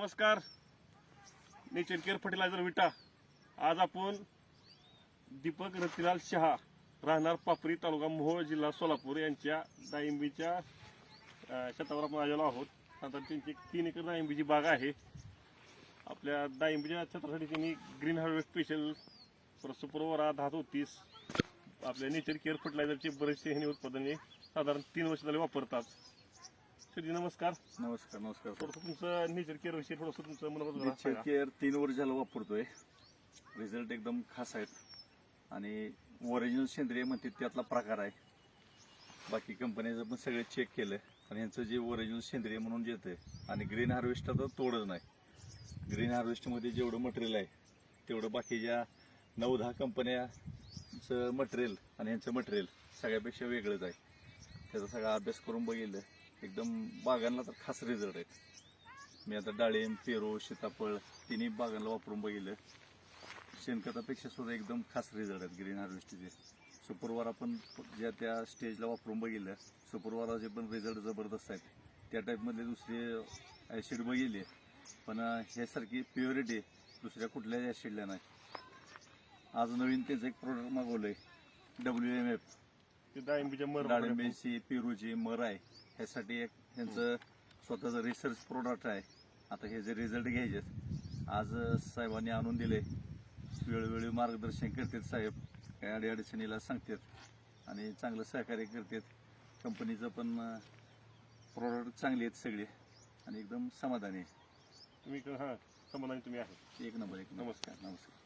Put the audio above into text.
नमस्कार. Nature care fertiliser विटा. आज आपण दीपक रतिलाल शहा, राहणार पापरी, तालुका मोहोळ, जिल्हा सोलापूर यांच्या डाळिंबीच्या शेतावर आपण आलेलो आहोत. आता त्यांची 3 एकर डाळिंबीची बाग आहे. आपल्या डाळिंबीच्या क्षेत्रासाठी त्यांनी ग्रीन हार्वेस्ट स्पेशल, सुपरवरा 10-30 आपल्या नेचर केअर फर्टिलायझरचे बरेचसे हे उत्पादने साधारण 3 वर्ष झाले वापरतात. श्री नमस्कार. नमस्कार. नमस्कार. तुमचं नेचर केअर विषयी थोडंसं तुमचं मनापासून नेचर केअर 3 वर्ष झालं वापरतोय. रिझल्ट एकदम खास आहेत आणि ओरिजिनल सेंद्रिय म्हणते त्यातला प्रकार आहे. बाकी कंपनीचं पण सगळे चेक केलं आणि यांचं जे ओरिजिनल सेंद्रिय म्हणून येतंय आणि ग्रीन हार्वेस्ट तर तोडच नाही. ग्रीन हार्वेस्टमध्ये जेवढं मटेरियल आहे तेवढं बाकीच्या 9-10 कंपन्याचं मटेरियल आणि यांचं मटेरियल सगळ्यापेक्षा वेगळंच आहे. त्याचा सगळा अभ्यास करून बघितलं. एकदम बागांना तर खास रिझल्ट आहेत. मी आता डाळिंब, पेरू, सीताफळ तिन्ही बागांना वापरून बघितलं. शेणखतापेक्षा सुद्धा एकदम खास रिझल्ट आहेत ग्रीन हार्वेस्टचे. सुपरवारा पण ज्या त्या स्टेजला वापरून बघितलं. सुपरवाराचे पण रिझल्ट जबरदस्त आहेत. त्या टाईपमधले दुसरे ॲसिड बघितले पण ह्यासारखी प्युरिटी दुसऱ्या कुठल्याही ॲसिडला नाही. आज नवीन त्याचं एक प्रोडक्ट मागवलंय, WMF. डाळिंबीची, पेरूची मर आहे. ह्यासाठी एक त्यांचं स्वतःचं रिसर्च प्रोडक्ट आहे. आता हे जे रिझल्ट घ्यायचे आज साहेबांनी आणून दिले. वेळोवेळी मार्गदर्शन करतात साहेब, काही अडीअडचणीला सांगतात आणि चांगलं सहकार्य करतात. कंपनीचं पण प्रोडक्ट चांगले आहेत सगळे आणि एकदम समाधानी आहे. तुम्ही समाधानी तुम्ही आहे. एक नंबर. नमस्कार. नमस्कार.